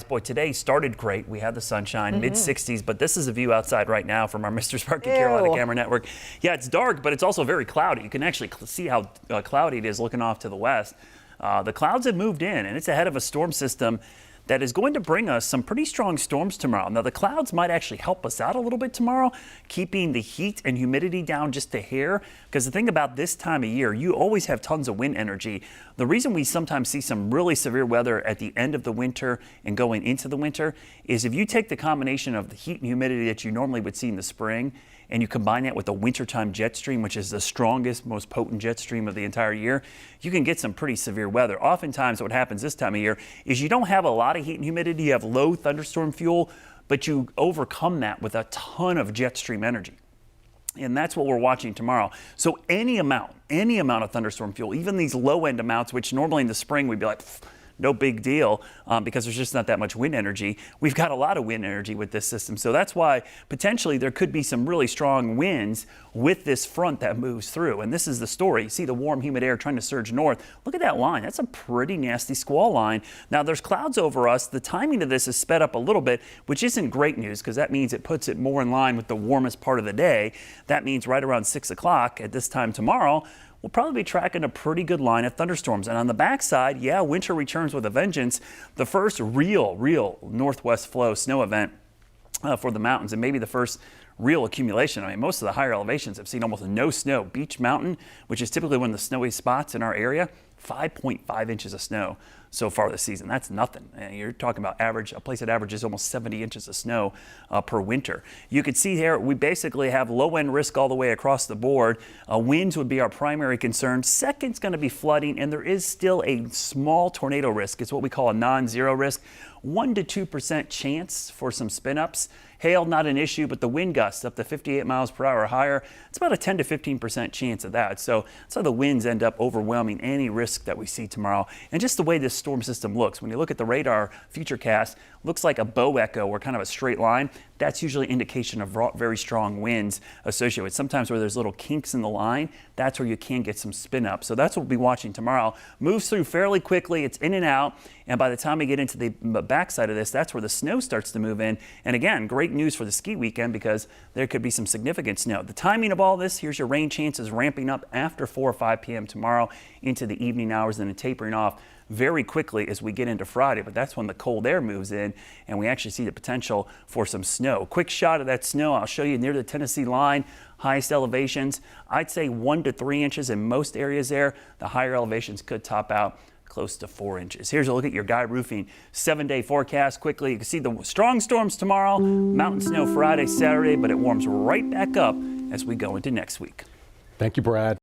Boy, today started great. We had the sunshine, mid 60s, but this is a view outside right now from our Mr. Sparky Carolina Camera Network. Yeah, it's dark, but it's also very cloudy. You can actually see how cloudy it is looking off to the west. The clouds have moved in, and it's ahead of a storm system that is going to bring us some pretty strong storms tomorrow. Now, the clouds might actually help us out a little bit tomorrow, keeping the heat and humidity down just a hair. Because the thing about this time of year, you always have tons of wind energy. The reason we sometimes see some really severe weather at the end of the winter and going into the winter is if you take the combination of the heat and humidity that you normally would see in the spring and you combine that with the wintertime jet stream, which is the strongest, most potent jet stream of the entire year, you can get some pretty severe weather. Oftentimes what happens this time of year is you don't have a lot of heat and humidity, you have low thunderstorm fuel, but you overcome that with a ton of jet stream energy. And that's what we're watching tomorrow. So any amount of thunderstorm fuel, even these low end amounts, which normally in the spring we'd be like, no big deal because there's just not that much wind energy. We've got a lot of wind energy with this system. So that's why potentially there could be some really strong winds with this front that moves through. And this is the story. You see the warm, humid air trying to surge north. Look at that line. That's a pretty nasty squall line. Now there's clouds over us. The timing of this is sped up a little bit, which isn't great news because that means it puts it more in line with the warmest part of the day. That means right around 6 o'clock at this time tomorrow, we'll probably be tracking a pretty good line of thunderstorms. And on the backside, yeah, winter returns with a vengeance. The first real northwest flow snow event for the mountains, and maybe the first real accumulation. I mean, most of the higher elevations have seen almost no snow. Beach Mountain, which is typically one of the snowy spots in our area, 5.5 inches of snow so far this season. That's nothing. And you're talking about average, a place that averages almost 70 inches of snow per winter. You can see here, we basically have low end risk all the way across the board. Winds would be our primary concern. Second's going to be flooding, and there is still a small tornado risk. It's what we call a non-zero risk. 1 to 2% chance for some spin ups. Hail, not an issue, but the wind gusts up to 58 miles per hour or higher, it's about a 10 to 15% chance of that. So that's how the winds end up overwhelming any risk that we see tomorrow. And just the way this storm system looks, when you look at the radar futurecast, looks like a bow echo or kind of a straight line. That's usually an indication of very strong winds associated with. Sometimes where there's little kinks in the line, that's where you can get some spin up. So that's what we'll be watching tomorrow. Moves through fairly quickly, it's in and out, and by the time we get into the backside of this, that's where the snow starts to move in. And again, great news for the ski weekend because there could be some significant snow. The timing of all this, here's your rain chances ramping up after 4 or 5 p.m. tomorrow into the evening hours and then tapering off very quickly as we get into Friday, but that's when the cold air moves in and we actually see the potential for some snow. Quick shot of that snow. I'll show you near the Tennessee line, highest elevations. I'd say 1 to 3 inches in most areas there. The higher elevations could top out close to 4 inches. Here's a look at your Guy Roofing 7-day forecast quickly. You can see the strong storms tomorrow, mountain snow Friday, Saturday, but it warms right back up as we go into next week. Thank you, Brad.